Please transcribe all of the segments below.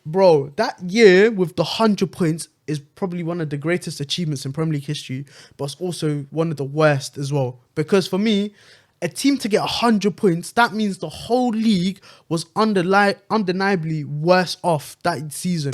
bro, that year with the 100 points is probably one of the greatest achievements in Premier League history, but it's also one of the worst as well. Because for me, a team to get 100 points, that means the whole league was undeniably worse off that season.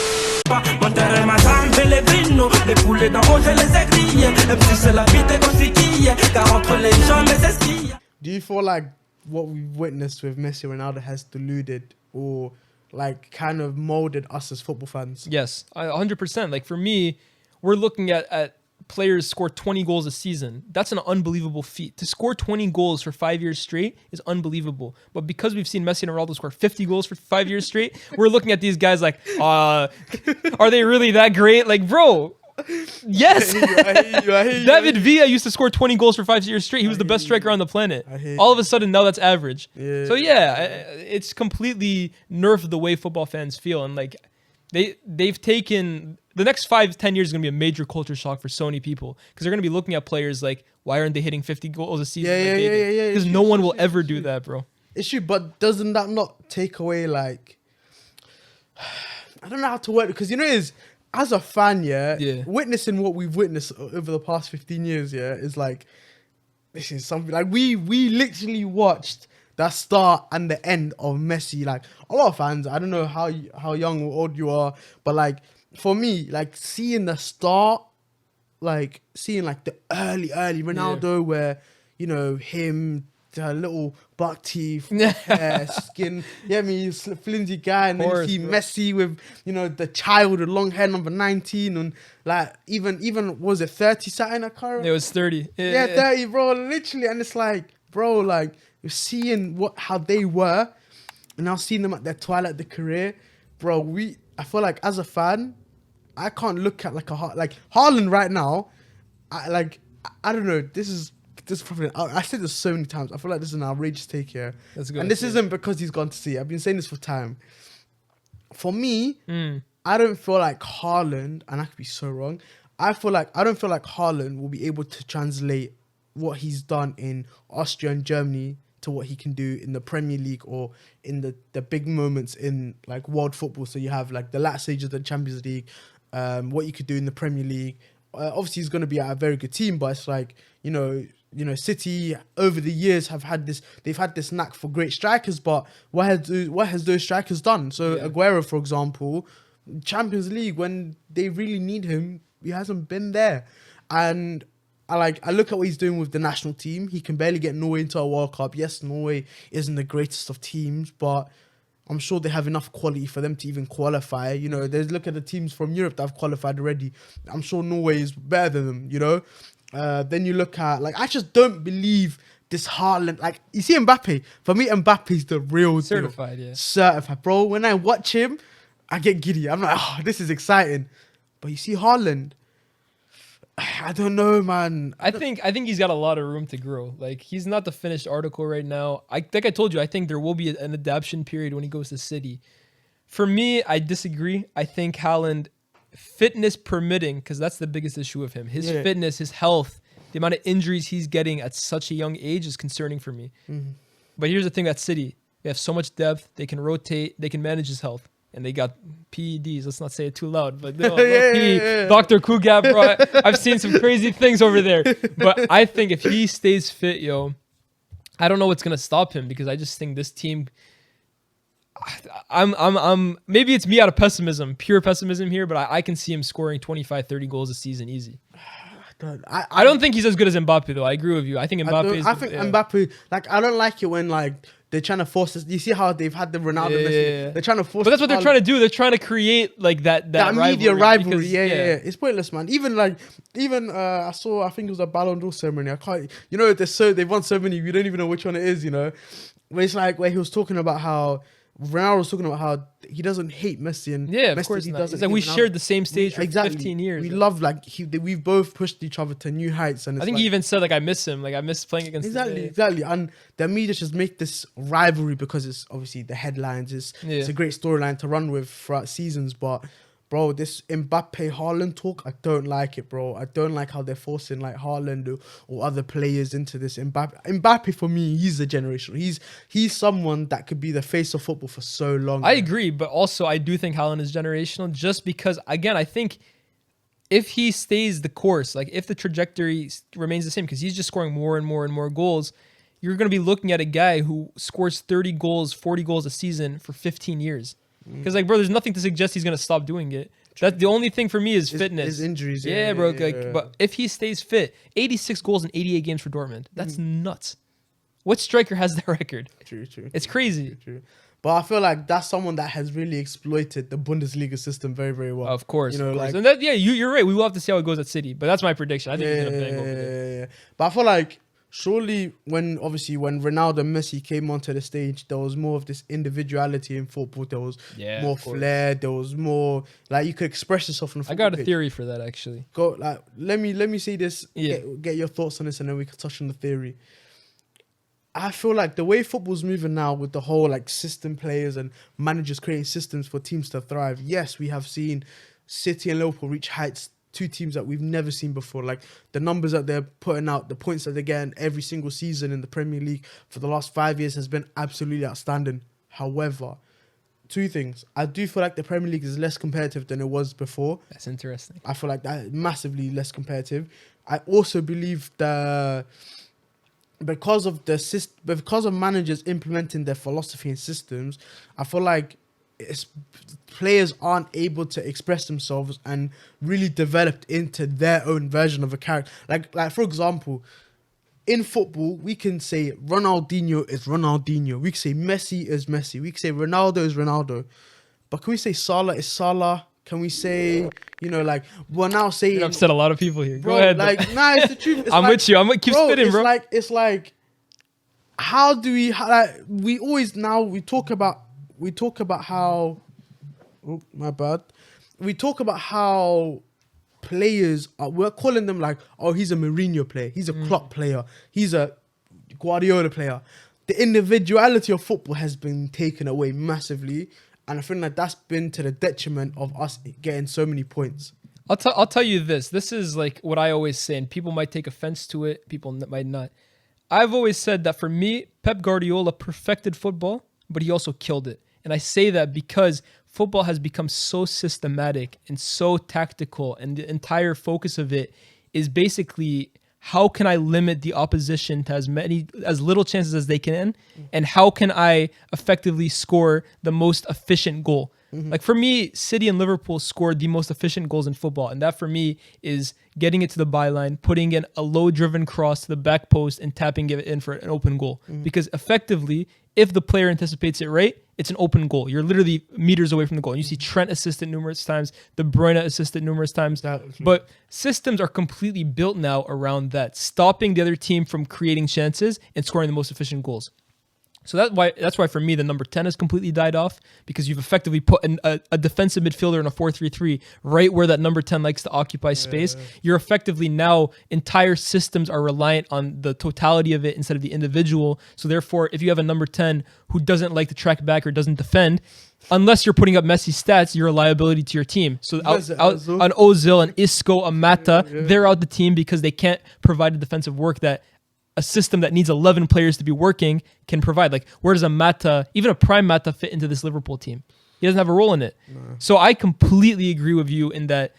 Do you feel like what we've witnessed with Messi and Ronaldo has deluded or like kind of molded us as football fans? Yes, 100%. Like for me, we're looking at players score 20 goals a season. That's an unbelievable feat. To score 20 goals for 5 years straight is unbelievable. But because we've seen Messi and Ronaldo score 50 goals for 5 years straight, we're looking at these guys like, are they really that great? Like, bro, yes. I hear you. David Villa used to score 20 goals for 5 years straight. He was the best striker on the planet. All of a sudden, now that's average. Yeah. So yeah, it's completely nerfed the way football fans feel. And like, they've taken... The next 5-10 years is going to be a major culture shock for so many people because they're going to be looking at players like, why aren't they hitting 50 goals a season? Yeah. Because no one will ever do that, bro. It's true, but doesn't that not take away, like... I don't know how to word it, because you know it is, as a fan, witnessing what we've witnessed over the past 15 years, is like, this is something... Like, we literally watched the start and the end of Messi. Like, a lot of fans, I don't know how young or old you are, but like, for me, like seeing the start, like seeing like the early Ronaldo where, you know, him, the little buck teeth, hair, skin, he's a flimsy guy, and then you see Messi with, you know, the child with long hair, number 19, and like even was it 30 something? I can't remember. It was 30. 30, bro, literally, and it's like, bro, like you're seeing how they were, and now seeing them at their twilight of their career, bro. I feel like as a fan, I can't look at like Haaland right now. I don't know. This is probably, I said this so many times. I feel like this is an outrageous take here. And this isn't because he's gone to sea. I've been saying this for time. For me, I don't feel like Haaland, and I could be so wrong. I don't feel like Haaland will be able to translate what he's done in Austria and Germany to what he can do in the Premier League or in the big moments in like world football. So you have like the last stage of the Champions League, what you could do in the Premier League. Obviously he's going to be at a very good team, but it's like, you know, City over the years they've had this knack for great strikers, but what has those strikers done? So Aguero, for example, Champions League, when they really need him, he hasn't been there. And I look at what he's doing with the national team. He can barely get Norway into a World Cup. Yes, Norway isn't the greatest of teams, but I'm sure they have enough quality for them to even qualify. You know, look at the teams from Europe that have qualified already. I'm sure Norway is better than them, you know. Then you look at, like, I just don't believe this Haaland. Like, you see Mbappe. For me, Mbappe's the real deal. Certified, yeah. Certified, bro. When I watch him, I get giddy. I'm like, oh, this is exciting. But you see Haaland, I don't know, man. I think he's got a lot of room to grow. Like, he's not the finished article right now. Like I told you, I think there will be an adaptation period when he goes to City. For me, I disagree. I think Haaland, fitness permitting, because that's the biggest issue with him. His fitness, his health, the amount of injuries he's getting at such a young age is concerning for me. Mm-hmm. But here's the thing at City. They have so much depth. They can rotate. They can manage his health. And they got PEDs. Let's not say it too loud, but Dr. Kugab, bro. I've seen some crazy things over there. But I think if he stays fit, I don't know what's gonna stop him, because I just think this team. I'm maybe it's me out of pessimism, pure pessimism here, but I can see him scoring 25, 30 goals a season easy. I don't think he's as good as Mbappe though. I agree with you. I think Mbappe. Mbappe. Like, I don't like it when like they're trying to force this. You see how they've had the Ronaldo. They're trying to force. But that's what they're trying to do. They're trying to create like that media rivalry. It's pointless, man. Even I think it was a Ballon d'Or ceremony. I can't. You know, they've won so many. We don't even know which one it is. You know, where it's like where he was talking about how. Ronaldo was talking about how he doesn't hate Messi, and Messi, of course he doesn't. It's like we shared the same stage for 15 years. We love we've both pushed each other to new heights, and I think he even said like I miss him, like I miss playing against exactly. And the media just make this rivalry because it's obviously the headlines. It's a great storyline to run with throughout seasons, but bro, this Mbappe Haaland talk, I don't like it, bro. I don't like how they're forcing like Haaland or other players into this. Mbappe for me, he's a generation. He's someone that could be the face of football for so long. I agree, but also I do think Haaland is generational just because, again, I think if he stays the course, like if the trajectory remains the same, because he's just scoring more and more and more goals, you're going to be looking at a guy who scores 30 goals, 40 goals a season for 15 years. Because, like, bro, there's nothing to suggest he's going to stop doing it. That's the only thing for me is fitness. His injuries. Yeah, bro. But if he stays fit, 86 goals in 88 games for Dortmund. That's nuts. What striker has that record? True. It's crazy. True. But I feel like that's someone that has really exploited the Bundesliga system very, very well. Of course. You know, like, and that, you're right. We will have to see how it goes at City. But that's my prediction. I think he's going to bang over there. Yeah. But I feel like surely when Ronaldo and Messi came onto the stage, there was more of this individuality in football. There was more flair. There was more like you could express yourself on the football I got a pitch. theory for that, actually. Go like let me say this. Yeah. Get your thoughts on this, and then we can touch on the theory. I feel like the way football's moving now with the whole like system players and managers creating systems for teams to thrive. Yes, we have seen City and Liverpool reach heights, two teams that we've never seen before. Like the numbers that they're putting out, the points that they're getting every single season in the Premier League for the last 5 years has been absolutely outstanding. However, two things. I do feel like the Premier League is less competitive than it was before. That's interesting. I feel like that is massively less competitive. I also believe that because of managers implementing their philosophy and systems, I feel like players aren't able to express themselves and really develop into their own version of a character. Like for example, in football, we can say Ronaldinho is Ronaldinho. We can say Messi is Messi. We can say Ronaldo is Ronaldo. But can we say Salah is Salah? Can we say, like, we're now saying... You've upset a lot of people here. Bro, go ahead. Like, nah, it's the truth. It's I'm like, with you. I'm going to keep spitting, bro. It's like, how do we... we always now, we talk about how... Oh, my bad. We talk about how players we're calling them like, oh, he's a Mourinho player. He's a Klopp player. He's a Guardiola player. The individuality of football has been taken away massively. And I think that that's been to the detriment of us getting so many points. I'll tell you this. This is like what I always say, and people might take offense to it. People might not. I've always said that for me, Pep Guardiola perfected football, but he also killed it. And I say that because football has become so systematic and so tactical, and the entire focus of it is basically how can I limit the opposition to as little chances as they can, and how can I effectively score the most efficient goal? Like for me, City and Liverpool scored the most efficient goals in football, and that for me is getting it to the byline, putting in a low-driven cross to the back post, and tapping it in for an open goal. Because effectively, if the player anticipates it right, it's an open goal. You're literally meters away from the goal. And you see Trent assist it numerous times, De Bruyne assist it numerous times. But systems are completely built now around that, stopping the other team from creating chances and scoring the most efficient goals. So that's why for me the number 10 has completely died off, because you've effectively put a defensive midfielder in a 4-3-3 right where that number 10 likes to occupy space. You're effectively now entire systems are reliant on the totality of it instead of the individual. So therefore, if you have a number 10 who doesn't like to track back or doesn't defend, unless you're putting up Messi stats, you're a liability to your team. So an Ozil, an Isco, a Mata, they're out the team because they can't provide the defensive work that a system that needs 11 players to be working can provide. Like, where does a Mata, even a prime Mata, fit into this Liverpool team? He doesn't have a role in it. No. So I completely agree with you in that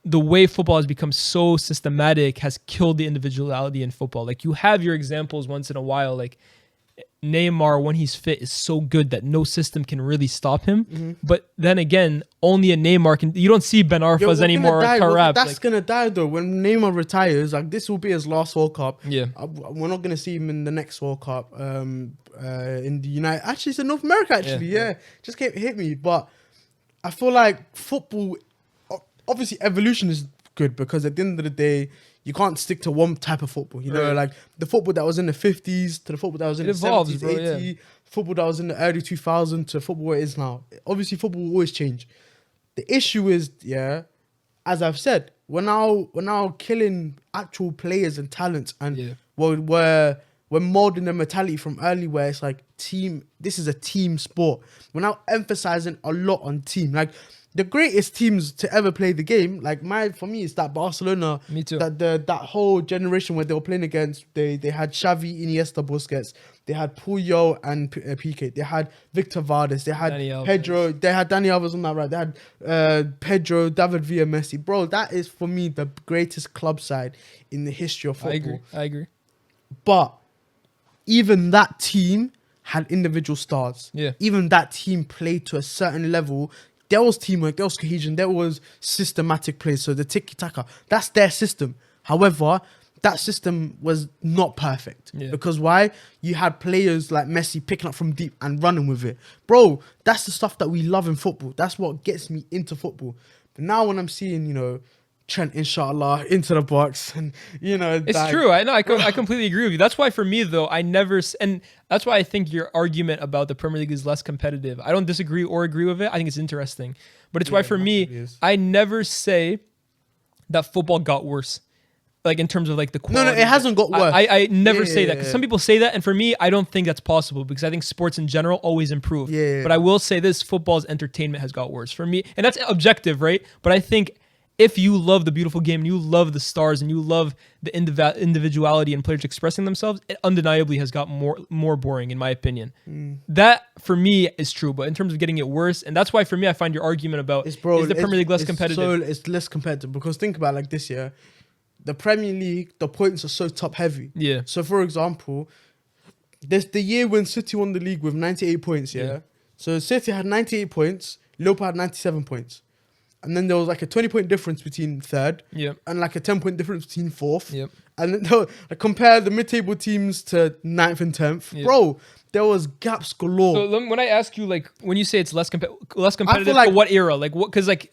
the way football has become so systematic has killed the individuality in football. Like, you have your examples once in a while, like Neymar, when he's fit, is so good that no system can really stop him. But then again, only a Neymar can. You don't see Ben Arfa's anymore. That's gonna die though. When Neymar retires, like this will be his last World Cup. Yeah, we're not gonna see him in the next World Cup. In the United, actually, it's in North America. Actually, yeah. Just hit me. But I feel like football, obviously, evolution is good because at the end of the day, you can't stick to one type of football. You know, like the football that was in the 50s to the football that was in the 70s, 80s, football that was in the early 2000s to football where it is now. Obviously, football will always change. The issue is, as I've said, we're now killing actual players and talents, and we're we're molding the mentality from early where it's like team. This is a team sport. We're now emphasizing a lot on team. Like the greatest teams to ever play the game. Like for me, it's that Barcelona. Me too. That whole generation where they were playing against. They had Xavi, Iniesta, Busquets. They had Puyol and Piqué. They had Victor Valdes. They had Dani Alves. Pedro. They had Dani Alves on that right. They had Pedro, David Villa, Messi. Bro, that is for me the greatest club side in the history of football. I agree. But even that team had individual stars. Yeah. Even that team played to a certain level. There was teamwork, there was cohesion, there was systematic play. So the tiki-taka, that's their system. However, that system was not perfect. Yeah. Because why? You had players like Messi picking up from deep and running with it. Bro, that's the stuff that we love in football. That's what gets me into football. But now when I'm seeing, you know, Trent, inshallah, into the box, and you know, It's true. I know. I completely agree with you. That's why for me though, and that's why I think your argument about the Premier League is less competitive. I don't disagree or agree with it. I think it's interesting, but it's why for me, I never say that football got worse. Like in terms of like the quality. No, it hasn't got worse. I never say that because some people say that, and for me, I don't think that's possible because I think sports in general always improve. Yeah. But I will say this: football's entertainment has got worse for me, and that's objective, right? But I think if you love the beautiful game and you love the stars and you love the individuality and players expressing themselves, it undeniably has got more boring, in my opinion. That for me is true, but in terms of getting it worse, and that's why for me, I find your argument about is the Premier League less competitive? It's less competitive because think about it like this year. The Premier League, the points are so top heavy. Yeah. So for example, there's the year when City won the league with 98 points, yeah? So City had 98 points, Liverpool had 97 points. And then there was like a 20-point difference between third. Yep. And like a 10-point difference between fourth. Yep. And then compare the mid-table teams to 9th and 10th. Yep. Bro, there was gaps galore. So when I ask you, like, when you say it's less competitive, like, for what era? Like, what? Because like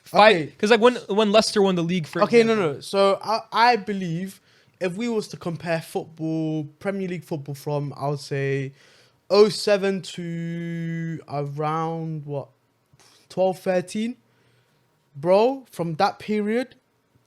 when Leicester won the league, for example. No. So I believe if we was to compare football, Premier League football from, I would say, 07 to around, 12, 13? Bro, from that period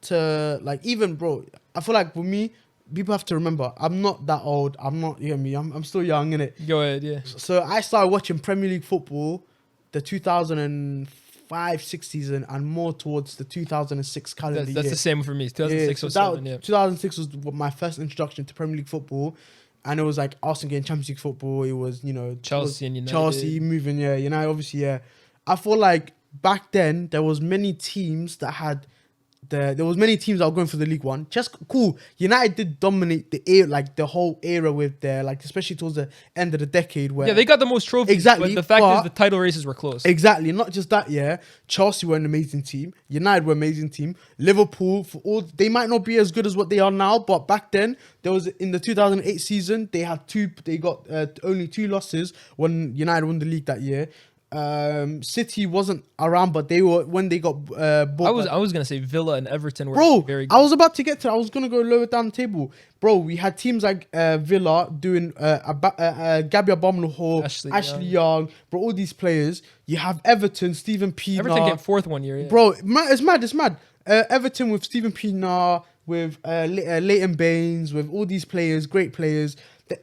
to, like, even, bro, I feel like with me, people have to remember, I'm not that old. I'm not, you know me, I'm still young, innit? Go ahead, yeah. So I started watching Premier League football the 2005-6 season and more towards the 2006 calendar year. That's the same for me. 2006 or 2007, yeah. 2006 was my first introduction to Premier League football. And it was like Arsenal getting Champions League football. It was, you know... Chelsea and United. Chelsea moving, yeah. United, obviously, yeah. I feel like back then, there was many teams that had... There was many teams that were going for the League One. Just cool. United did dominate the whole era with their, like, especially towards the end of the decade where... Yeah, they got the most trophies. Exactly. But the fact is the title races were close. Exactly. Not just that, yeah. Chelsea were an amazing team. United were an amazing team. Liverpool, they might not be as good as what they are now, but back then, there was, in the 2008 season, they got only 2 losses when United won the league that year. City wasn't around, but they were when they got bought. I was gonna say Villa and Everton were very good. I was about to get to. I was gonna go lower down the table, bro. We had teams like Villa doing Gabby Abominable, Ashley Young, bro. All these players. You have Everton, Stephen Pienaar. Everton came 4th one year, yeah. Bro. It's mad. Everton with Stephen Pienaar, with Leighton Baines, with all these players, great players.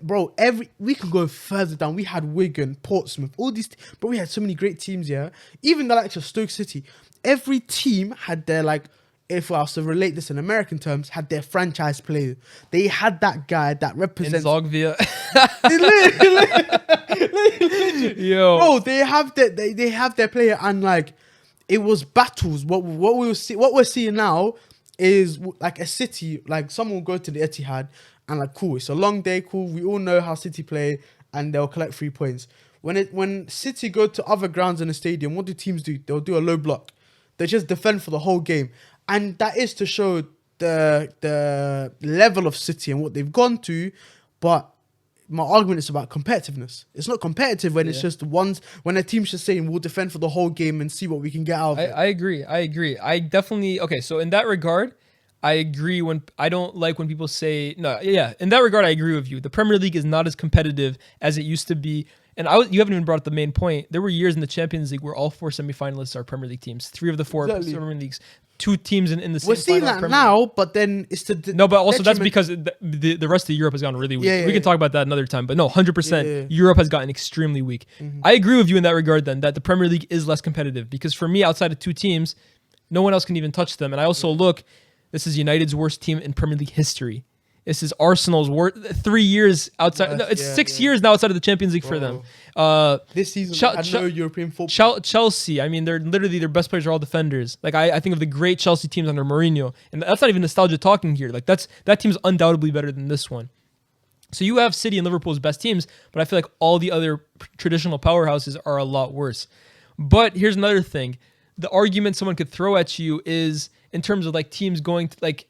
Bro, we can go further down. We had Wigan, Portsmouth, all these. But we had so many great teams, yeah. Even the likes of Stoke City. Every team had their, like, if I was to relate this in American terms, had their franchise player. They had that guy that represents. Zogvia. Yo, bro, they have their player, and like, it was battles. What we're seeing now is like a City. Like, someone will go to the Etihad. And like, cool, it's a long day, cool. We all know how City play, and they'll collect 3 points. When City go to other grounds in the stadium, what do teams do? They'll do a low block. They just defend for the whole game, and that is to show the level of City and what they've gone to. But my argument is about competitiveness. It's not competitive when it's just when a team's just saying we'll defend for the whole game and see what we can get out of it. I agree. I definitely so in that regard. I agree I don't like when people say no. Yeah, in that regard, I agree with you. The Premier League is not as competitive as it used to be. And you haven't even brought up the main point. There were years in the Champions League where all 4 semifinalists are Premier League teams. 3 of the 4 Premier Leagues. two teams in the same. We're seeing final that Premier now, but then it's the No, but also that's detriment- because the rest of Europe has gotten really weak. Yeah, We yeah. can talk about that another time. But no, 100%, Yeah. Europe has gotten extremely weak. I agree with you in that regard then, that the Premier League is less competitive. Because for me, outside of two teams, no one else can even touch them. And I also look, this is United's worst team in Premier League history. This is Arsenal's worst 3 years outside. No, it's 6 years now outside of the Champions League for them. this season had no European football. Chelsea, I mean, they're literally their best players are all defenders. Like I think of the great Chelsea teams under Mourinho, and that's not even nostalgia talking here. Like that team's undoubtedly better than this one. So you have City and Liverpool's best teams, but I feel like all the other traditional powerhouses are a lot worse. But here's another thing: the argument someone could throw at you is in terms of like teams going to like.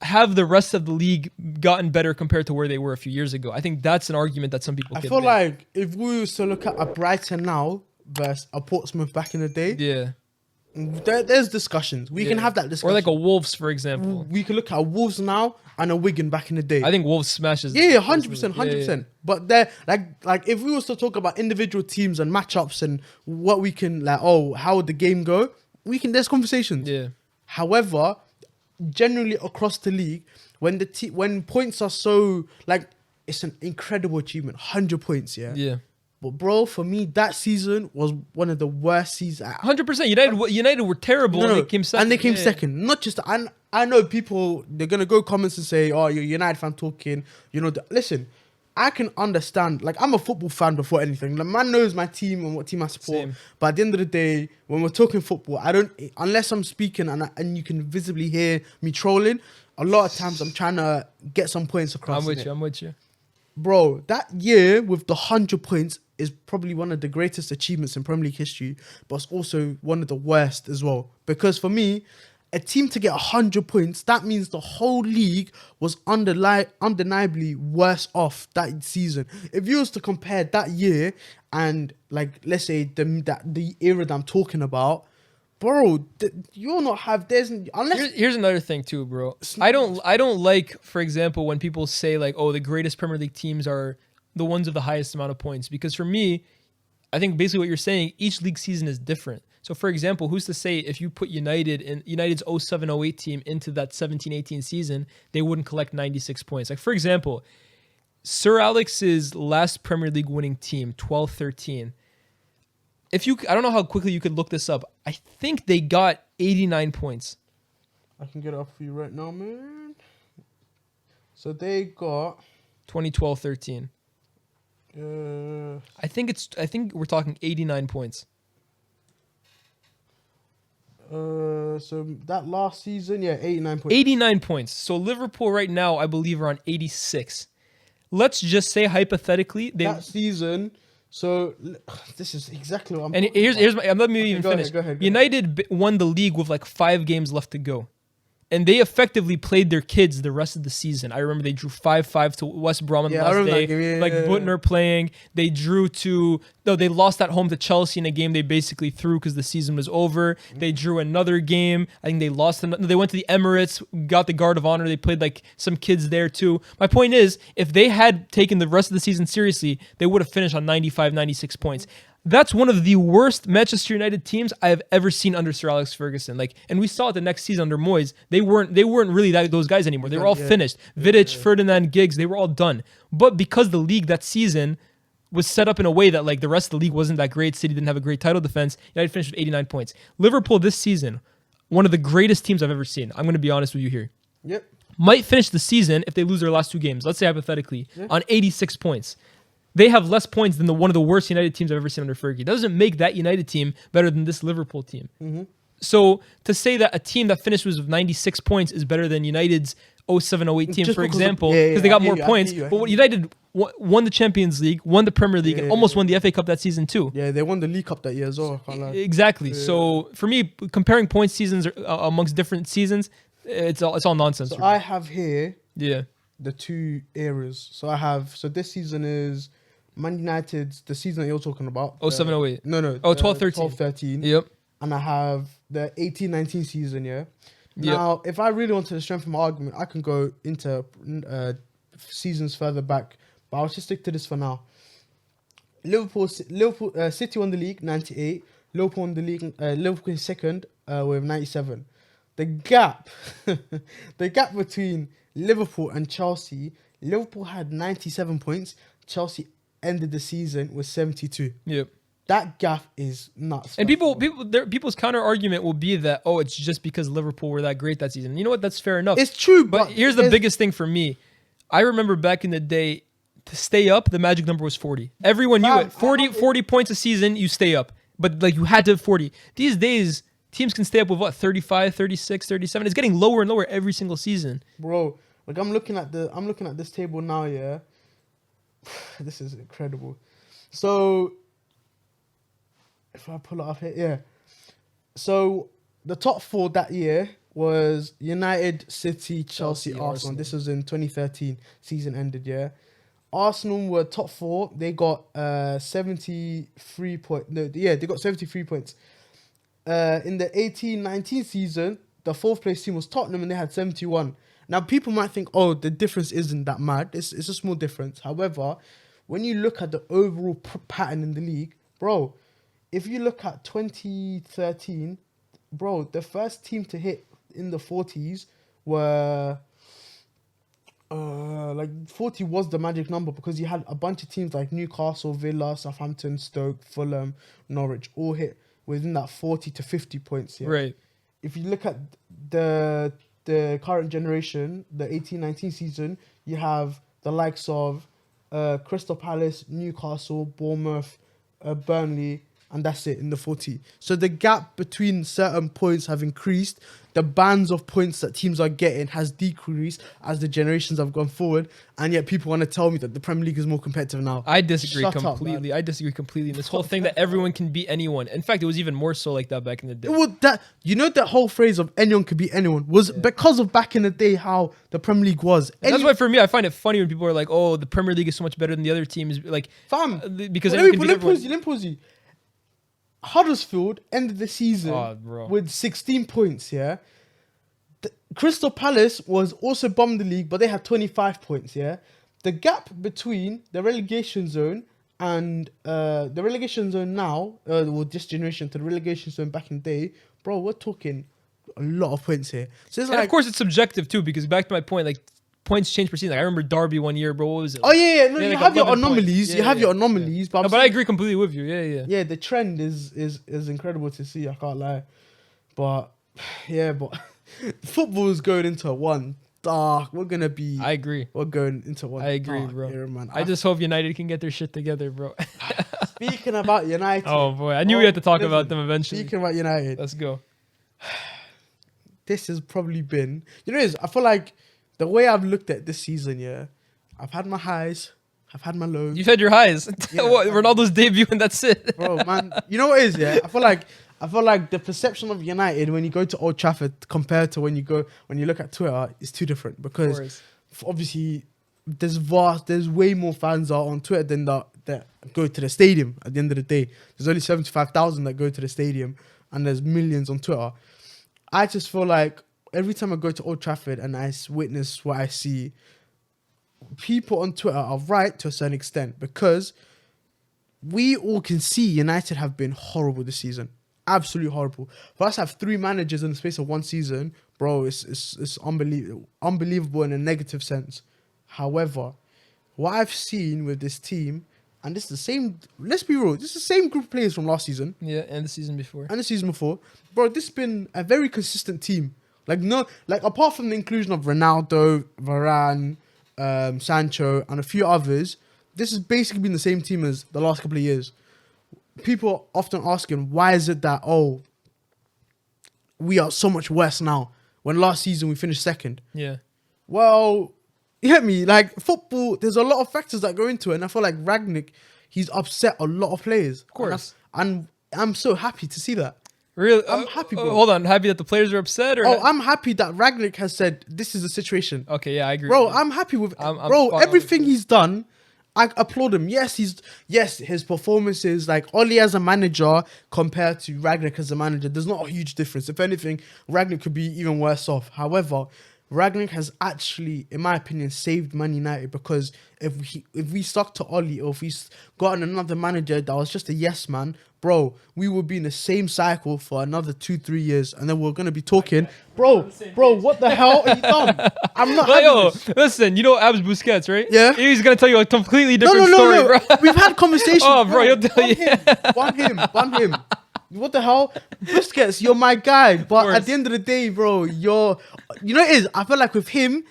Have the rest of the league gotten better compared to where they were a few years ago? I think that's an argument that some people I could feel make. like if we was to look at a Brighton now versus a Portsmouth back in the day, Yeah. there's discussions. We can have that discussion. Or like a Wolves, for example. We can look at a Wolves now and a Wigan back in the day. I think Wolves smashes. Yeah, 100%, Yeah, 100%. But they're like if we was to talk about individual teams and matchups and what we can how would the game go? There's conversations. Yeah. However, generally across the league, when points are so it's an incredible achievement, 100 points. Yeah. Yeah. But bro, for me, that season was one of the worst seasons. 100%. United were terrible and they came second. And they came Yeah. second. Not just and I know people they're gonna go comments and say, "Oh, you're a United fan talking." Listen, I can understand. Like I'm a football fan before anything. The man knows my team and what team I support. Same. But at the end of the day, when we're talking football, I don't unless I'm speaking and you can visibly hear me trolling. A lot of times I'm trying to get some points across. I'm with you. Bro, that year with the 100 points is probably one of the greatest achievements in Premier League history, but it's also one of the worst as well. Because for me, a team to get 100 points, that means the whole league was undeniably worse off that season. If you was to compare that year and let's say the era that I'm talking about, bro, you'll not have unless Here's another thing too, bro. I don't like, for example, when people say like, oh, the greatest Premier League teams are the ones of the highest amount of points. Because for me, I think basically what you're saying, each league season is different. So for example, who's to say if you put United's 07-08 team into that 17-18 season, they wouldn't collect 96 points. Like for example, Sir Alex's last Premier League winning team, 12-13. I don't know how quickly you could look this up. I think they got 89 points. I can get it up for you right now, man. So they got 2012-13. I think we're talking 89 points. So that last season, 89 points. 89 points. So Liverpool right now, I believe, are on 86. Let's just say hypothetically that season. So this is exactly what I'm. And talking here's about. my. Let me even finish. Go ahead. United won the league with like 5 games left to go. And they effectively played their kids the rest of the season. I remember they drew 5-5 to West Brom on the last day. Butner playing. They they lost at home to Chelsea in a game they basically threw because the season was over. Mm-hmm. They drew another game. I think they lost. They went to the Emirates, got the Guard of Honor. They played like some kids there too. My point is, if they had taken the rest of the season seriously, they would have finished on 95, 96 points. That's one of the worst Manchester United teams I have ever seen under Sir Alex Ferguson. And we saw it the next season under Moyes. They weren't really those guys anymore. They were all finished. Vidic, Ferdinand, Giggs, they were all done. But because the league that season was set up in a way that the rest of the league wasn't that great, City didn't have a great title defense, United finished with 89 points. Liverpool this season, one of the greatest teams I've ever seen. I'm going to be honest with you here. Yep. Might finish the season if they lose their last 2 games. Let's say hypothetically on 86 points. They have less points than one of the worst United teams I've ever seen under Fergie. That doesn't make that United team better than this Liverpool team. Mm-hmm. So to say that a team that finished with 96 points is better than United's 07-08 team, for example, because they got more points. But United won the Champions League, won the Premier League, and almost won the FA Cup that season too. Yeah, they won the League Cup that year as well. Exactly. Yeah. So for me, comparing point seasons amongst different seasons, it's all nonsense. So I have here the 2 eras. So this season is Man United's, the season that you're talking about. 07-08. No. 12-13. 12-13. Yep. And I have the 18-19 season, Now, if I really wanted to strengthen my argument, I can go into seasons further back. But I'll just stick to this for now. City won the league, 98. Liverpool in the league. Liverpool in second with 97. The gap, the gap between Liverpool and Chelsea. Liverpool had 97 points. Chelsea ended the season with 72. Yep. That gap is nuts. And people's counter argument will be that, oh, it's just because Liverpool were that great that season. You know what? That's fair enough. It's true, but here's the biggest thing for me. I remember back in the day, to stay up, the magic number was 40. Everyone knew it. 40 points a season, you stay up. But like you had to have 40. These days, teams can stay up with what, 35, 36, 37. It's getting lower and lower every single season. Bro, like I'm looking at this table now, yeah. This is incredible. So if I pull it up here, yeah. So the top 4 that year was United, City, Chelsea, Arsenal. This was in 2013. Season ended, yeah. Arsenal were top 4. They got 73 points. No, yeah, they got 73 points. In the 18-19 season, the 4th place team was Tottenham and they had 71. Now, people might think, oh, the difference isn't that mad. It's a small difference. However, when you look at the overall pattern in the league, bro, if you look at 2013, bro, the first team to hit in the 40s were... like 40 was the magic number because you had a bunch of teams like Newcastle, Villa, Southampton, Stoke, Fulham, Norwich all hit within that 40 to 50 points. Yeah? Right. If you look at the current generation, the 18-19 season, you have the likes of Crystal Palace, Newcastle, Bournemouth, Burnley, and that's it in the 40. So the gap between certain points have increased. The bands of points that teams are getting has decreased as the generations have gone forward. And yet people want to tell me that the Premier League is more competitive now. I disagree completely. I disagree completely. This whole thing that everyone can beat anyone. In fact, it was even more so like that back in the day. Well, that whole phrase of anyone could beat anyone was because of back in the day how the Premier League was. That's why for me, I find it funny when people are like, "Oh, the Premier League is so much better than the other teams." Like, fam, because let me pause you. Huddersfield ended the season with 16 points. Yeah. Crystal Palace was also bombed the league, but they had 25 points, yeah? The gap between the relegation zone and the relegation zone now, well, this generation to the relegation zone back in the day, bro, we're talking a lot of points here. So it's and of course, it's subjective too, because back to my point, like, points change per season. Like, I remember Derby one year, bro. What was it? Like, no, you have your anomalies. You have your anomalies, but I agree completely with you. Yeah. The trend is incredible to see. I can't lie, but football is going into one dark. We're gonna be. I agree. We're going into one. I agree, bro. Era, man. I just hope United can get their shit together, bro. Speaking about United. Oh boy, I knew we had to talk about them eventually. Speaking about United, let's go. This has probably been. I feel like the way I've looked at this season, I've had my highs, I've had my lows. You've had your highs. What, Ronaldo's debut and that's it. Bro, man, you know what it is, I feel like the perception of United when you go to Old Trafford compared to when you look at Twitter is too different because obviously there's way more fans are on Twitter than that go to the stadium. At the end of the day, there's only 75,000 that go to the stadium, and there's millions on Twitter. I just feel like every time I go to Old Trafford and I witness what I see, people on Twitter are right to a certain extent because we all can see United have been horrible this season. Absolutely horrible. For us to have 3 managers in the space of one season, bro, it's unbelievable in a negative sense. However, what I've seen with this team, and this is the same, let's be real, this is the same group of players from last season. Yeah, and the season before. Bro, this has been a very consistent team. Apart from the inclusion of Ronaldo, Varane, Sancho, and a few others, this has basically been the same team as the last couple of years. People are often asking, why is it that, we are so much worse now when last season we finished second? Yeah. Well, you get me? Like, football, there's a lot of factors that go into it, and I feel like Rangnick, he's upset a lot of players. Of course. And I'm so happy to see that. Really? I'm happy, bro. Hold on. Happy that the players are upset? I'm happy that Rangnick has said, this is the situation. Okay, yeah, I agree. Bro, I'm happy with... everything he's done... I applaud him. Yes, his performances, like Oli as a manager compared to Rangnick as a manager, there's not a huge difference. If anything, Rangnick could be even worse off. However, Ragnick has actually, in my opinion, saved Man United, because if we stuck to Oli, or if we gotten another manager that was just a yes man, bro, we would be in the same cycle for another 2-3 years, and then we're gonna be talking, bro, what the hell are you dumb? I'm not But having yo, this. listen, you know Abs Busquets, right? Yeah. He's gonna tell you a completely different No, story, bro. We've had conversations. Oh, bro, he'll tell you. Ban him. What the hell? Busquets, you're my guy. But course. at the end of the day, bro, you know it is. I feel like with him,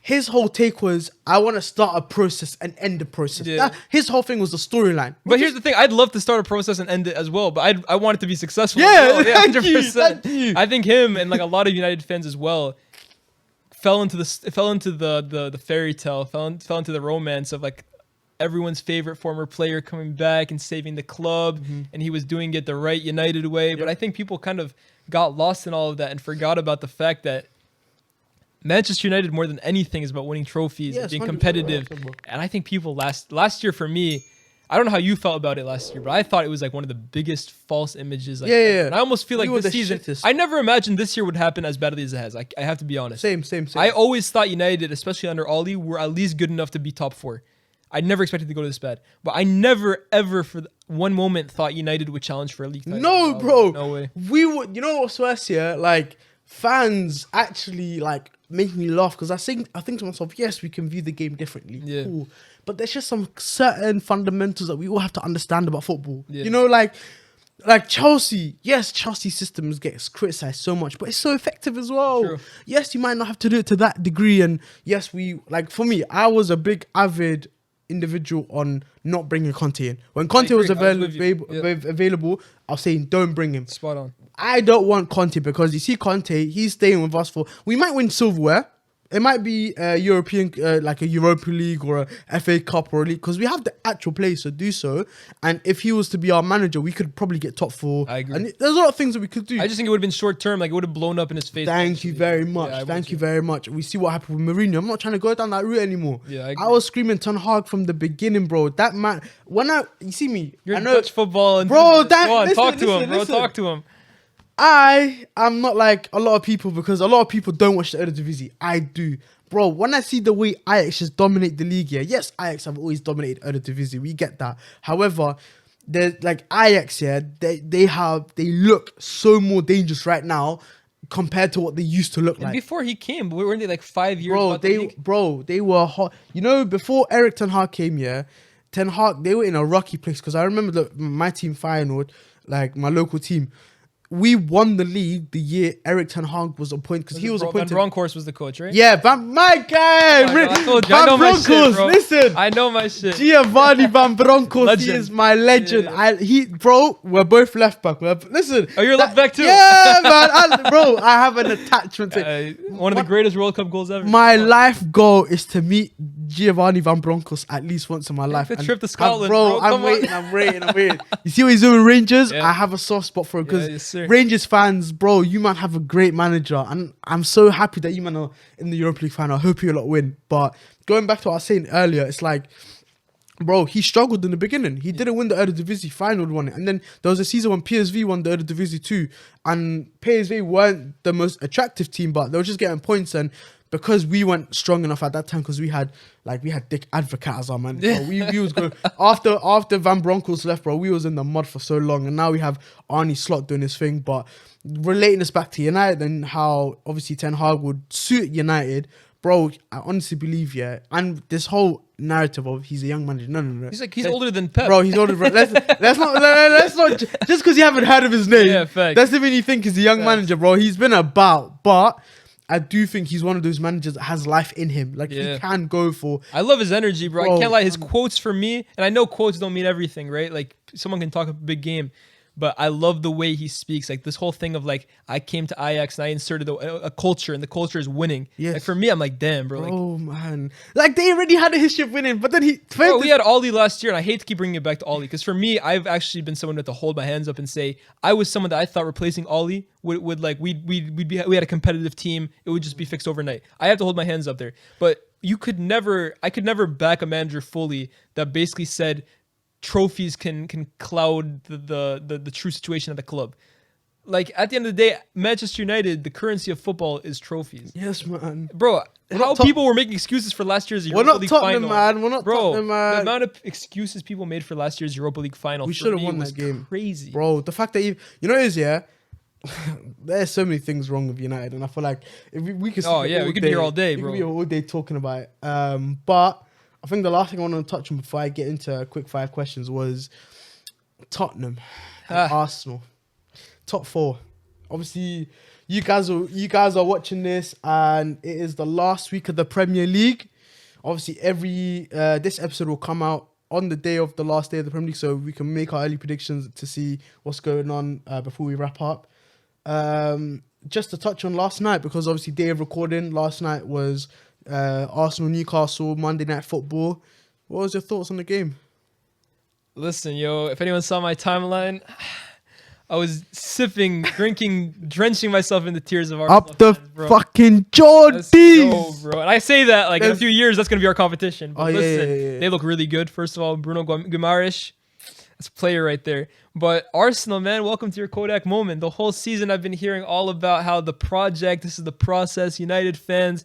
his whole take was, I want to start a process and end the process. Yeah. His whole thing was the storyline. But here's the thing: I'd love to start a process and end it as well, but I want it to be successful. Yeah, as well. thank you, 100%. thank you. I think him and like a lot of United fans as well fell into the fairy tale, fell into the romance of like everyone's favorite former player coming back and saving the club, and he was doing it the right United way. But I think people kind of got lost in all of that and forgot about the fact that Manchester United, more than anything, is about winning trophies and Yes, being 100%. competitive. And I think people last year for me, I don't know how you felt about it last year, but I thought it was like one of the biggest false images. Like, Yeah. And I almost feel We like were this the season, shittest. I never imagined this year would happen as badly as it has. I have to be honest. Same. I always thought United, especially under Oli, were at least good enough to be top 4. I never expected to go this bad, but I never ever for one moment thought United would challenge for a league title. No, bro. No way. We would. You know what's worse here? Like, fans actually like make me laugh, because I think to myself, yes, we can view the game differently. Yeah. Cool. But there's just some certain fundamentals that we all have to understand about football. Yeah. You know, like Chelsea. Yes, Chelsea's systems gets criticized so much, but it's so effective as well. True. Yes, you might not have to do it to that degree, and yes, for me, I was a big avid individual on not bringing Conte in. When Conte was agree. I was with you. available, I was saying don't bring him. Spot on. I don't want Conte, because you see Conte, he's staying with us we might win silverware. It might be a European, like a Europa League or a FA Cup or a league, because we have the actual players to do so. And if he was to be our manager, we could probably get top 4. I agree. And there's a lot of things that we could do. I just think it would have been short term. Like it would have blown up in his face. Thank you very much. Yeah, Thank you very much. We see what happened with Mourinho. I'm not trying to go down that route anymore. Yeah, I I agree. was screaming Ten Hag from the beginning, bro. That man, you see me, You're I know, Dutch football and Bro, Go on, listen, talk to him, listen, bro. listen. Talk to him. I am not like a lot of people, because a lot of people don't watch the Eredivisie. I do. Bro, when I see the way Ajax just dominate the league here, yes, Ajax have always dominated Eredivisie. We get that. However, there's like Ajax here, they look so more dangerous right now compared to what they used to look And like. before he came, weren't they like 5 years? about the league? They were hot. You know, before Eric Ten Hag came here, Ten Hag, they were in a rocky place, because I remember my team final, like my local team, we won the league the year Eric Ten Hag was appointed, because he was appointed. Van Bronckhorst was the coach, right? Yeah, my guy, I told you, I know my shit, Bronckhorst. bro. Listen, I know my shit. Giovanni Van Bronckhorst, he Legend. is my legend. Yeah. Bro, we're both left back. Listen, Oh, you're left back too? Yeah, man, bro, I have an attachment to. One of the greatest World Cup goals ever. My life goal is to meet Giovanni Van Bronckhorst at least once in my life. the And trip to Scotland, bro. bro, come I'm on. waiting. You see what he's doing with Rangers? Yeah. I have a soft spot for him, because yes, sir. Rangers fans, bro, you man have a great manager, and I'm so happy that you man are in the Europa League final. I hope you lot win. But going back to what I was saying earlier, it's like, bro, he struggled in the beginning. He didn't win the Eredivisie final, won it. And then there was a season when PSV won the Eredivisie too. And PSV weren't the most attractive team, but they were just getting points. And because we weren't strong enough at that time, because we had Dick Advocat as our man. Bro. We was going after Van Bronckhorst left, bro. We was in the mud for so long, and now we have Arnie Slot doing his thing. But relating this back to United and how obviously Ten Hag would suit United, bro, I honestly believe, yeah. And this whole narrative of he's a young manager, no. He's older than Pep. Bro, he's older. Let's not just because you haven't heard of his name. Yeah, facts. That's the mean you think he's a young Facts. manager, bro. He's been about, but I do think he's one of those managers that has life in him. Like Yeah. he can go for. I love his energy, bro. Bro, I can't lie. His quotes for me, and I know quotes don't mean everything, right? Like someone can talk a big game, but I love the way he speaks. Like this whole thing of like, I came to Ajax and I inserted a culture, and the culture is winning. Yes. Like for me, I'm like, damn, bro. Like, Oh man, like they already had a history of winning, but then bro, we had Ollie last year, and I hate to keep bringing it back to Ollie, because for me, I've actually been someone to hold my hands up and say I was someone that I thought replacing Ollie would like we had a competitive team. It would just be fixed overnight. I have to hold my hands up there, but I could never back a manager fully that basically said trophies can cloud the true situation of the club. like at the end of the day, Manchester United, the currency of football is trophies. Yes, man. Bro, how people were making excuses for last year's Europa League final. We're not Tottenham, man. We're not Tottenham, man. The amount of excuses people made for last year's Europa League final, we should have won that game. Crazy, bro. The fact that you know what it is, yeah. There's so many things wrong with United, and I feel like if we could. We could be here all day, bro. We could be here all day talking about it. But I think the last thing I want to touch on before I get into quick fire questions was Tottenham, and Arsenal, top 4. Obviously, you guys are watching this, and it is the last week of the Premier League. Obviously, this episode will come out on the day of the last day of the Premier League, so we can make our early predictions to see what's going on before we wrap up. Just to touch on last night, because obviously day of recording, last night was Arsenal-Newcastle Monday Night Football. What was your thoughts on the game? Listen, yo, if anyone saw my timeline, I was sipping, drinking, drenching myself in the tears of Arsenal up the fans, bro. fucking Geordies, bro. And I say that like in a few years, that's gonna be our competition. But listen, yeah. they look really good. First of all, Bruno Guimaraes, that's a player right there. But Arsenal, man, welcome to your Kodak moment. The whole season, I've been hearing all about how the project, this is the process. United fans,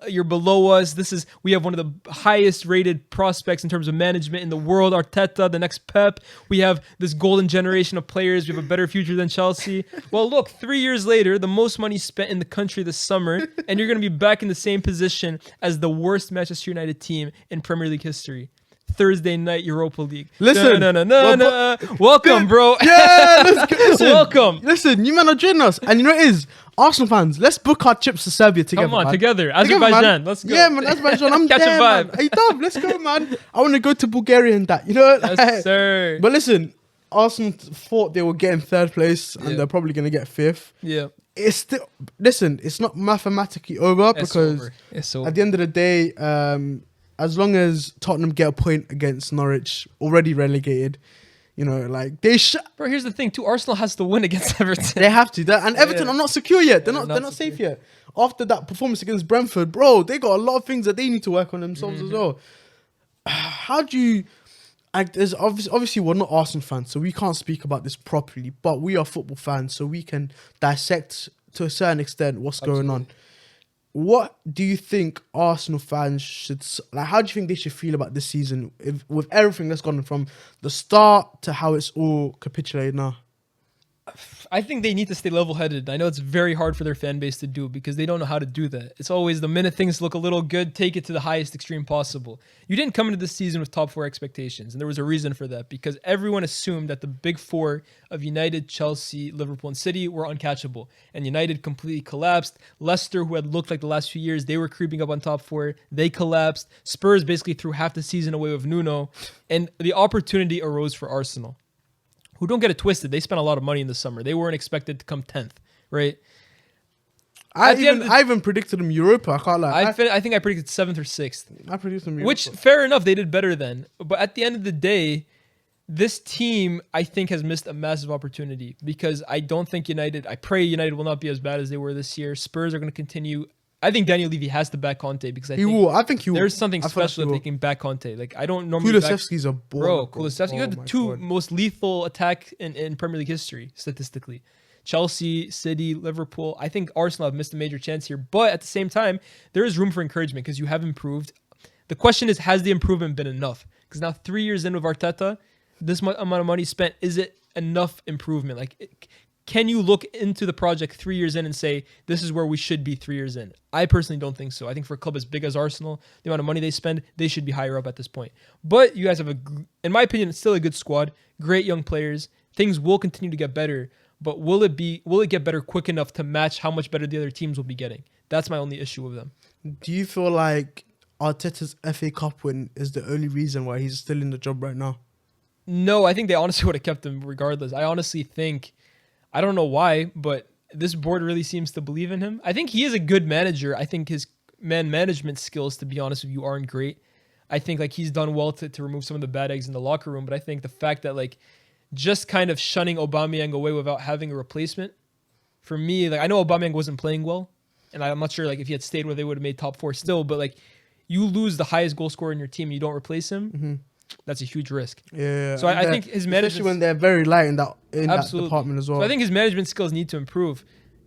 you're below us. We have one of the highest rated prospects in terms of management in the world. Arteta, the next Pep. We have this golden generation of players. We have a better future than Chelsea. Well, look, 3 years later, the most money spent in the country this summer, and you're going to be back in the same position as the worst Manchester United team in Premier League history. Thursday night Europa League. Listen, welcome, bro. Yeah, let's go. Listen, welcome. Listen, you men are joining us, and you know what it is, Arsenal fans. Let's book our trips to Serbia together. Come on, man. together. Azerbaijan. Let's go. Yeah, man, Azerbaijan. I'm Catch there, a vibe. man. Hey, Dom, let's go, man. I want to go to Bulgaria and that. You know what? Yes, sir. But listen, Arsenal thought they were getting 3rd place, and they're probably going to get 5th. Yeah. It's still, listen, it's not mathematically over because it's over. At the end of the day, as long as Tottenham get a point against Norwich, already relegated, you know, like Bro, here's the thing too. Arsenal has to win against Everton. They have to. And Everton are not secure yet. They're not safe yet. After that performance against Brentford, bro, they got a lot of things that they need to work on themselves as well. How do you? There's obviously we're not Arsenal fans, so we can't speak about this properly. But we are football fans, so we can dissect to a certain extent what's going on. What do you think Arsenal fans should like? How do you think they should feel about this season with everything that's gone from the start to how it's all capitulated now? I think they need to stay level-headed. I know it's very hard for their fan base to do because they don't know how to do that. It's always the minute things look a little good, take it to the highest extreme possible. You didn't come into this season with top 4 expectations, and there was a reason for that because everyone assumed that the big 4 of United, Chelsea, Liverpool, and City were uncatchable, and United completely collapsed. Leicester, who had looked like the last few years, they were creeping up on top 4. They collapsed. Spurs basically threw half the season away with Nuno, and the opportunity arose for Arsenal, who, don't get it twisted, they spent a lot of money in the summer. They weren't expected to come 10th, right? I even predicted them Europa. I can't lie. I think I predicted 7th or 6th. I predicted them Europa. Which, fair enough, they did better then. But at the end of the day, this team, I think, has missed a massive opportunity because I don't think I pray United will not be as bad as they were this year. Spurs are going to continue. I think Daniel Levy has to back Conte because I think he will. There's something special if they can back Conte. Like, I don't normally Kulusevski's a baller. Bro, Kulusevski. You had the 2 most lethal attack in Premier League history, statistically. Chelsea, City, Liverpool. I think Arsenal have missed a major chance here. But at the same time, there is room for encouragement because you have improved. The question is, has the improvement been enough? Because now 3 years in with Arteta, this amount of money spent, is it enough improvement? Like, can you look into the project 3 years in and say, this is where we should be 3 years in? I personally don't think so. I think for a club as big as Arsenal, the amount of money they spend, they should be higher up at this point. But you guys have, in my opinion, it's still a good squad. Great young players. Things will continue to get better. But will it get better quick enough to match how much better the other teams will be getting? That's my only issue with them. Do you feel like Arteta's FA Cup win is the only reason why he's still in the job right now? No, I think they honestly would have kept him regardless. I honestly think, I don't know why, but this board really seems to believe in him. I think he is a good manager. I think his man management skills, to be honest with you, aren't great. I think like he's done well to remove some of the bad eggs in the locker room, but I think the fact that like just kind of shunning Aubameyang away without having a replacement, for me, like I know Aubameyang wasn't playing well, and I'm not sure like if he had stayed where they would have made top 4 still, but like you lose the highest goal scorer in your team and you don't replace him. that's a huge risk. Yeah. So I think his especially management, when they're very light in that absolutely, department as well. So I think his management skills need to improve.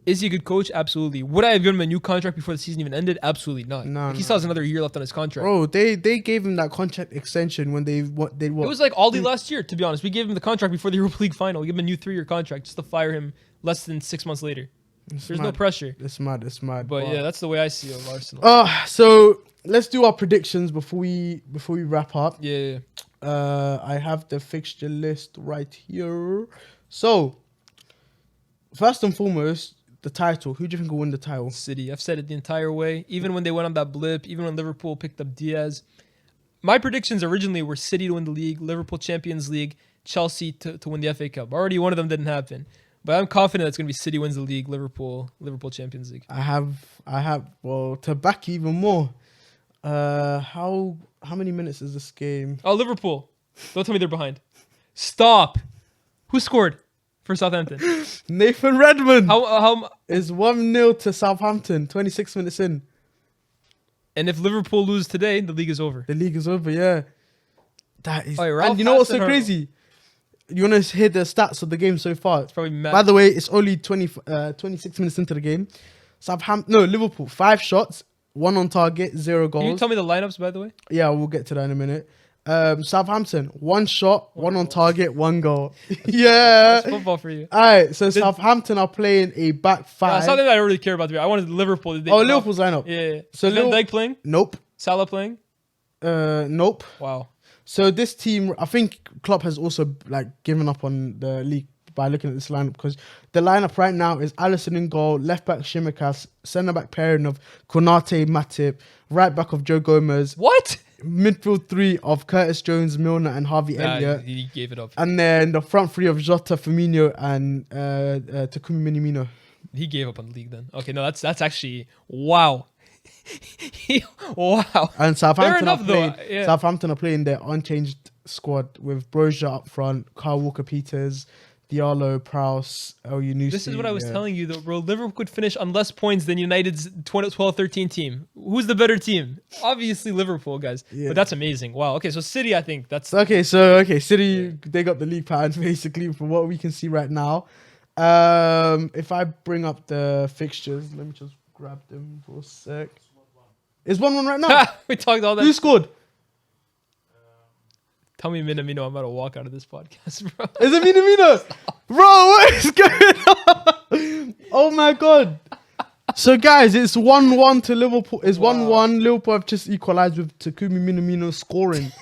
Is he a good coach? Absolutely. Would I have given him a new contract before the season even ended? Absolutely not. No, Like, he no. still has another year left on his contract. Bro, they gave him that contract extension when they what. It was like Aldi last year, to be honest. We gave him the contract before the Europa League final. We gave him a new 3-year contract just to fire him less than 6 months later. There's no pressure. It's mad. But yeah, that's the way I see it of Arsenal. So let's do our predictions before we wrap up. Yeah. I have the fixture list right here. So first and foremost, the title. Who do you think will win the title? City. I've said it the entire way. Even when they went on that blip, even when Liverpool picked up Diaz. My predictions originally were City to win the league, Liverpool Champions League, Chelsea to win the FA Cup. Already one of them didn't happen. But I'm confident it's going to be City wins the league, Liverpool Champions League. I have well, to back you even more. How many minutes is this game? Oh, Liverpool. Don't tell me they're behind. Stop. Who scored for Southampton? Nathan Redmond. How Is 1-0 to Southampton, 26 minutes in. And if Liverpool lose today, the league is over. The league is over, yeah. That is. Oh, yeah, Ralph and you know what's so Hasenhüttl. crazy? You want to hear the stats of the game so far? It's probably mad. By the way, it's only 26 minutes into the game. Liverpool, 5 shots, 1 on target, 0 goals. Can you tell me the lineups, by the way? Yeah, we'll get to that in a minute. Southampton, 1 shot, 1 on target, 1 goal. Yeah. That's football for you. All right, so Southampton are playing a back 5. Something that I don't really care about. I wanted Liverpool. Liverpool's lineup. Yeah. So So Van Dijk playing? Nope. Salah playing? Nope. Wow. So this team, I think Klopp has also like given up on the league by looking at this lineup, because the lineup right now is Alisson in goal, left back Shimikas, centre back pairing of Konate, Matip, right back of Joe Gomez, What? midfield 3 of Curtis Jones, Milner, and Harvey Elliott, He gave it up. and then the front 3 of Jota, Firmino, and Takumi Minamino. He gave up on the league then. Okay, no, that's actually wow. Wow. And Southampton enough, are though, playing. yeah. Southampton are playing their unchanged squad with Broja up front, Kyle Walker-Peters, Diallo, Prowse, El Yunusi. This is what I was telling you, though, bro. Liverpool could finish on less points than United's 12-13 team. Who's the better team? Obviously Liverpool, guys. Yeah. But that's amazing. Wow. Okay, so City, I think that's... Okay, City, they got the league pattern basically from what we can see right now. If I bring up the fixtures, let me just grab them for a sec. Is 1-1 right now? We talked all that. Who scored? Tell me Minamino, I'm about to walk out of this podcast, bro. Is it Minamino? Bro, what is going on? Oh my god. So guys, it's 1-1 to Liverpool. It's 1-1. Liverpool have just equalized with Takumi Minamino scoring.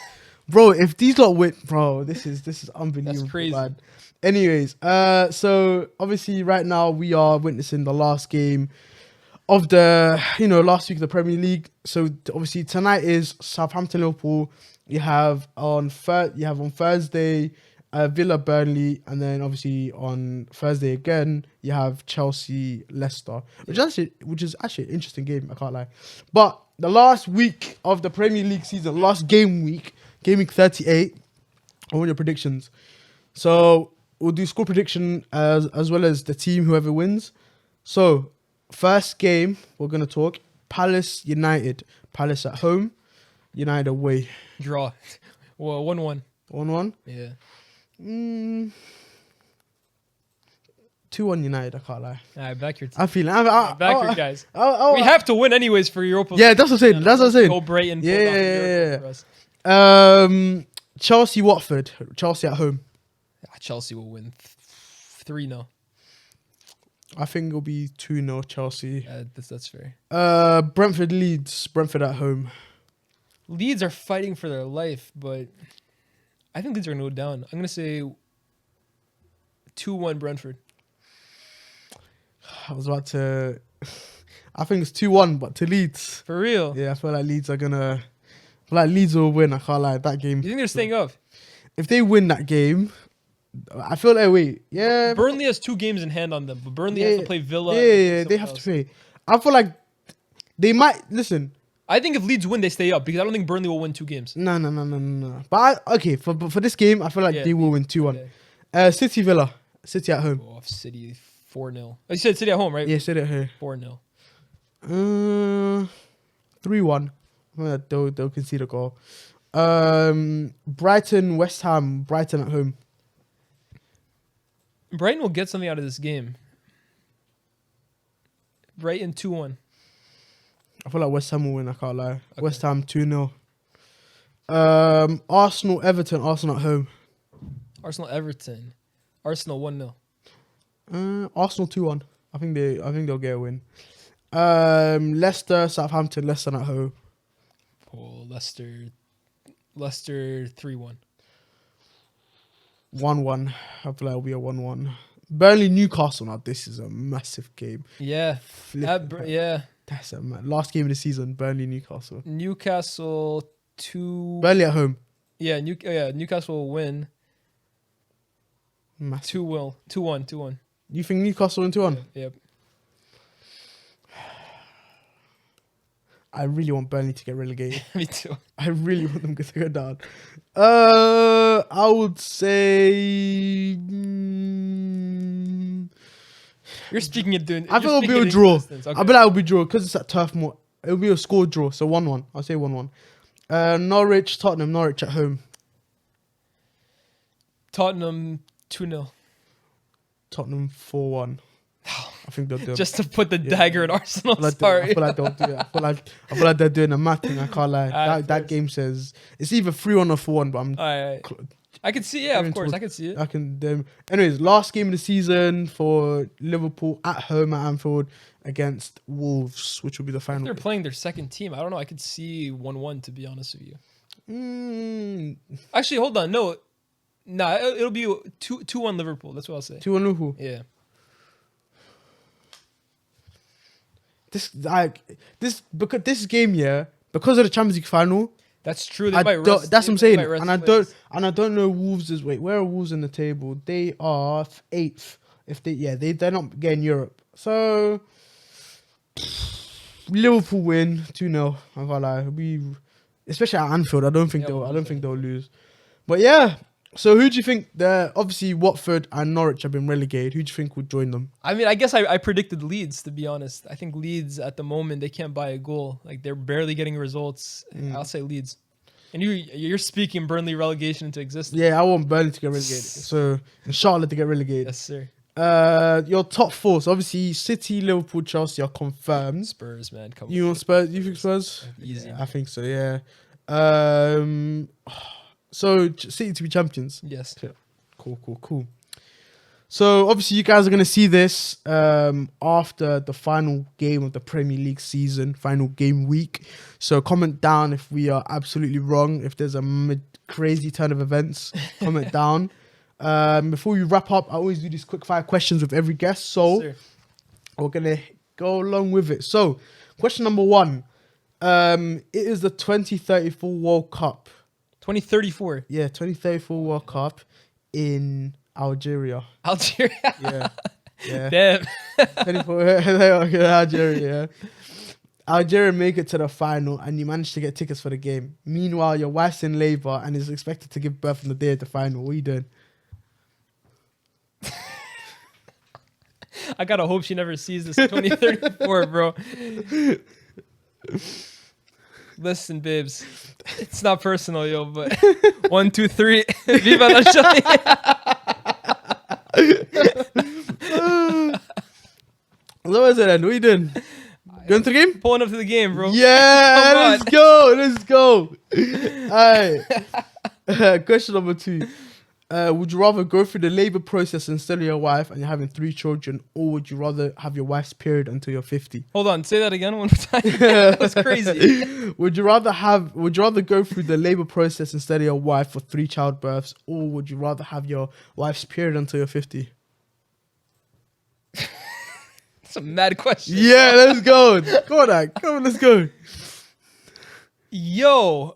Bro, if these lot win, bro, this is unbelievable. That's crazy. Man. Anyways, so obviously right now we are witnessing the last game of the, last week of the Premier League. So obviously tonight is Southampton Liverpool. You have on Thursday Villa Burnley, and then obviously on Thursday again you have Chelsea Leicester, which is actually an interesting game. I can't lie. But the last week of the Premier League season, last game week 38. I want your predictions. So we'll do score prediction as well as the team whoever wins. So first game we're gonna talk Palace United. Palace at home, United away. Draw. Well, 1-1. 1-1. Yeah. 2-1 United. I can't lie. All right, back your team. I'm feeling. Back your guys. We have to win anyways for Europa. Yeah, that's what I'm saying. Go Brighton. Yeah. For us. Chelsea Watford. Chelsea at home. Chelsea will win 3-0. I think it'll be 2-0 Chelsea. That's fair. Brentford Leeds. Brentford at home. Leeds are fighting for their life, but I think Leeds are going to go down. I'm going to say 2-1 Brentford. I was about to... I think it's 2-1, but to Leeds. For real? Yeah, I feel like Leeds are going to... I feel like Leeds will win. I can't lie. That game... You think they're staying up? If they win that game, I feel like... Wait, yeah... Burnley has 2 games in hand on them, but Burnley has to play Villa. Yeah, they have to play. I feel like they might... Listen... I think if Leeds win, they stay up because I don't think Burnley will win 2 games. No. But for this game, I feel like they will win 2-1. Yeah. City Villa. City at home. Off City 4-0. Oh, you said City at home, right? Yeah, City at home. 4-0. 3-1. They'll concede a goal. Brighton, West Ham, Brighton at home. Brighton will get something out of this game. Brighton 2-1. I feel like West Ham will win, I can't lie. Okay. West Ham 2-0. Arsenal, Everton, Arsenal at home. Arsenal Everton. Arsenal 1-0. Arsenal 2-1. I think they'll get a win. Leicester, Southampton, Leicester at home. Oh, Leicester 3-1. 1-1. I feel like it'll be a 1-1. Burnley, Newcastle. Now this is a massive game. Yeah. Yeah. That's a last game of the season. Burnley, Newcastle. Newcastle 2. Burnley at home. Yeah, Newcastle will win. Massive. 2-1. You think Newcastle win 2-1? Yep. I really want Burnley to get relegated. Me too. I really want them to go down. I would say. You're speaking it doing. I think you're it'll be a speaking draw. existence. Okay. I bet it'll be a draw because it's at Turf Moor. It'll be a score draw, so 1-1. I'll say 1-1. Norwich, Tottenham, Norwich at home. Tottenham 2-0. Tottenham 4-1. I think they'll do it. Just to put the dagger in Arsenal's I heart. feel like they'll do it. I feel like they're doing a mad thing. I can't lie. That game says it's either 3-1 or 4-1, but I'm. I can see. Yeah, of course, I can see it. I can. Anyways, last game of the season for Liverpool at home at Anfield against Wolves, which will be the final. They're playing their second team. I don't know. I could see 1-1. To be honest with you. Actually, hold on. No, it'll be 2-1 Liverpool. That's what I'll say. 2-1 Liverpool. Yeah. Because this game, because of the Champions League final. That's true. That's what I'm saying, and I don't know Wolves' weight. Where are Wolves in the table? They are 8th. If they're not getting Europe. So Liverpool win 2-0. I can't lie. Especially at Anfield. I don't think they'll lose. But yeah. So who do you think? Obviously Watford and Norwich have been relegated. Who do you think would join them? I mean, I guess I predicted Leeds, to be honest. I think Leeds at the moment, they can't buy a goal. Like, they're barely getting results. I'll say Leeds. And you're speaking Burnley relegation into existence. Yeah, I want Burnley to get relegated. So and Charlotte to get relegated. Yes, sir. Your top 4. So obviously City, Liverpool, Chelsea are confirmed. Spurs, man. Come You want Spurs? You think Spurs? Easy. Yeah, I think so. Yeah. So City to be champions. Yes. Cool. So obviously you guys are gonna see this after the final game of the Premier League season, final game week. So comment down if we are absolutely wrong. If there's a crazy turn of events, comment down. Before we wrap up, I always do these quick 5 questions with every guest. So Yes, we're gonna go along with it. So question number 1. It is the 2034 World Cup. 2034. Yeah, 2034 World Cup in Algeria. Algeria. Yeah. Damn. 24 Algeria. Yeah. Algeria make it to the final and you managed to get tickets for the game. Meanwhile, your wife's in labor and is expected to give birth on the day of the final. What are you doing? I gotta hope she never sees this 2034, bro. Listen, babes, it's not personal, yo, but 1, 2, 3, viva la Sharia. What was it then? What are you doing? Going to the game? Pulling up to the game, bro. Yeah, let's go. Alright. Question number 2. Would you rather go through the labor process instead of your wife and you're having 3 children, or would you rather have your wife's period until you're 50? Hold on, say that again one more time. That was crazy. Would you rather go through the labor process instead of your wife for 3 childbirths, or would you rather have your wife's period until you're 50? That's a mad question. Yeah, let's go. Come on, let's go. Yo,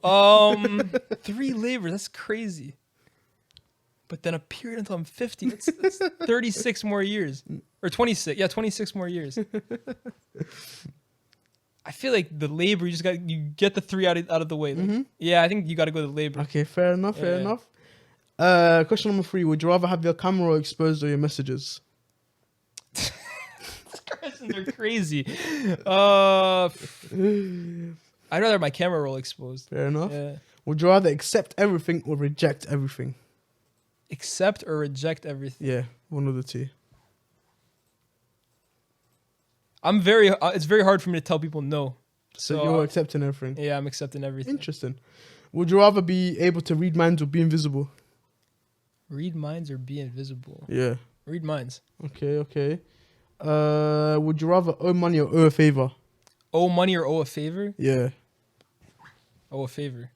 3 labors, that's crazy. But then a period until I'm 50, that's 36 more years. Or 26. Yeah, 26 more years. I feel like the labor, you get the 3 out of the way. Like, yeah, I think you got to go to the labor. Okay, fair enough. Question number 3. Would you rather have your camera exposed or your messages? These questions are crazy. I'd rather have my camera roll exposed. Fair enough. Yeah. Would you rather accept everything or reject everything? Accept or reject everything. Yeah, one of the two. It's very hard for me to tell people no. So you're accepting everything. Yeah, I'm accepting everything. Interesting. Would you rather be able to read minds or be invisible? Read minds or be invisible? Yeah. Read minds. Okay. Would you rather owe money or owe a favor? Owe money or owe a favor? Yeah. Owe a favor.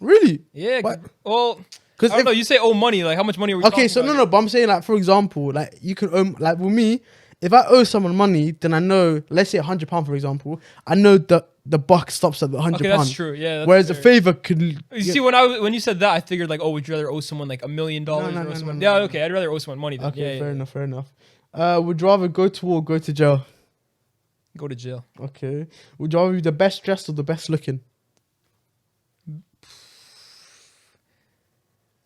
Really? Yeah. What? Well, I don't know. You say owe money. Like, how much money are we talking so about? no. But I'm saying, like, for example, like, you can owe, like, with me, if I owe someone money, then I know, let's say £100, for example, I know that the buck stops at the £100. Okay, that's true. Yeah. That's Whereas fair. a favor could. You see, when you said that, I figured like, oh, would you rather owe someone like $1 million? No, Yeah, okay, I'd rather owe someone money. Then. Okay, Yeah, fair enough. Would you rather go to war or go to jail? Go to jail. Okay. Would you rather be the best dressed or the best looking?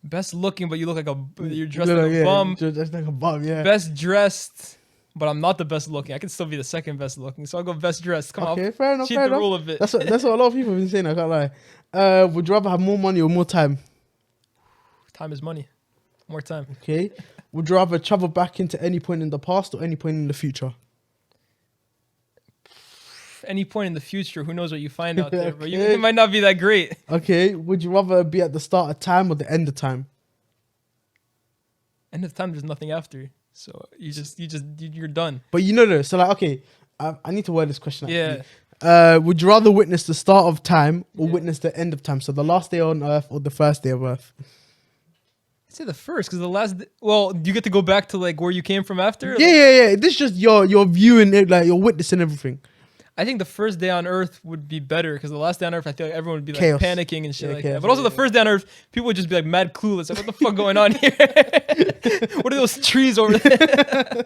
Best looking, but you look like you're dressed like a bum. You're dressed like a bum, yeah. Best dressed, but I'm not the best looking. I can still be the second best looking, so I'll go best dressed. Come on, fair enough. cheat the rule a bit. That's what a lot of people have been saying. I can't lie. Would you rather have more money or more time? Time is money. More time. Okay. Would you rather travel back into any point in the past or any point in the future? Any point in the future, who knows what you find out there, but Okay. it might not be that great. Okay. Would you rather be at the start of time or the end of time? End of time, there's nothing after, so you're done. But you know this. So like, okay, I need to word this question. Yeah. Actually. Would you rather witness the start of time or witness the end of time? So the last day on Earth or the first day of Earth? I'd say the first, because the last. Well, do you get to go back to like where you came from after? Yeah. This is just your viewing it, like you're witnessing everything. I think the first day on Earth would be better, because the last day on Earth, I feel like everyone would be like Chaos. panicking and shit like chaos, that. But also the first day on Earth, people would just be like mad clueless. Like, what the fuck going on here? What are those trees over there?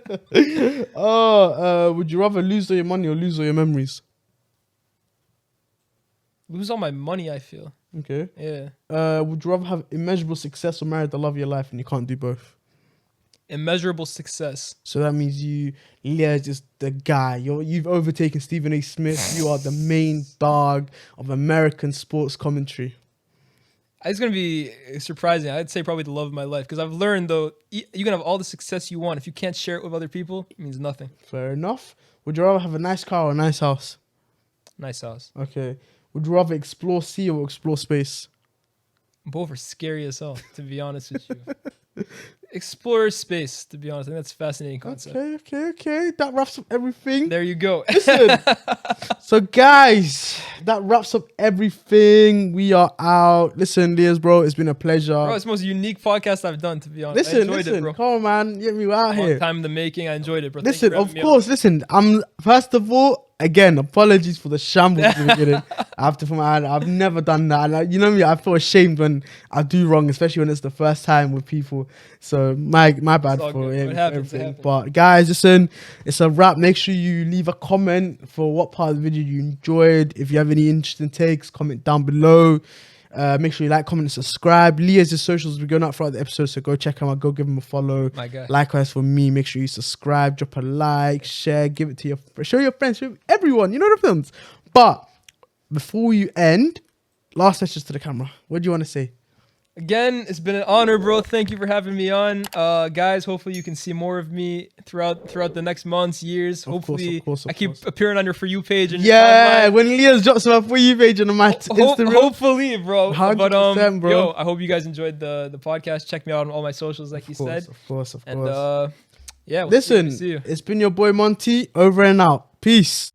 Would you rather lose all your money or lose all your memories? Lose all my money, I feel. Okay. Yeah. Would you rather have immeasurable success or marry the love of your life, and you can't do both? Immeasurable success. So that means Leah is just the guy. You've overtaken Stephen A. Smith. You are the main dog of American sports commentary. It's going to be surprising. I'd say probably the love of my life, because I've learned, though, you can have all the success you want. If you can't share it with other people, it means nothing. Fair enough. Would you rather have a nice car or a nice house? Nice house. Okay. Would you rather explore sea or explore space? Both are scary as hell, to be honest with you. Explore space, to be honest. I think that's a fascinating concept. Okay. That wraps up everything. There you go. Listen. So, guys, that wraps up everything. We are out. Listen, Leah's, bro, it's been a pleasure. Bro, it's the most unique podcast I've done, to be honest. I enjoyed it, bro. Come on, man. Get me out Long here. time in the making. I enjoyed it, bro. Listen, of course, I'm first of all, again, apologies for the shambles at the beginning. I have to put my hand. I've never done that. And you know me, I feel ashamed when I do wrong, especially when it's the first time with people. So my bad for it happens, everything. But guys, listen, it's a wrap. Make sure you leave a comment for what part of the video you enjoyed. If you have any interesting takes, comment down below. Make sure you like, comment, and subscribe. LYES'S socials will be going out throughout the episode, so go check them out. Go give them a follow. My guy. Likewise for me, make sure you subscribe, drop a like, share, give it to show your friends, show everyone. You know the films. But before you end, last message to the camera. What do you want to say? Again, it's been an honor, bro. Thank you for having me on. Guys, hopefully you can see more of me throughout the next months, years. Hopefully I keep appearing on your For You page. And when LYES'S drops my For You page on my Instagram. Hopefully, bro. 100%, bro. Yo, I hope you guys enjoyed the podcast. Check me out on all my socials, like you said. Of course. And yeah, listen, see you. It's been your boy Monty, over and out. Peace.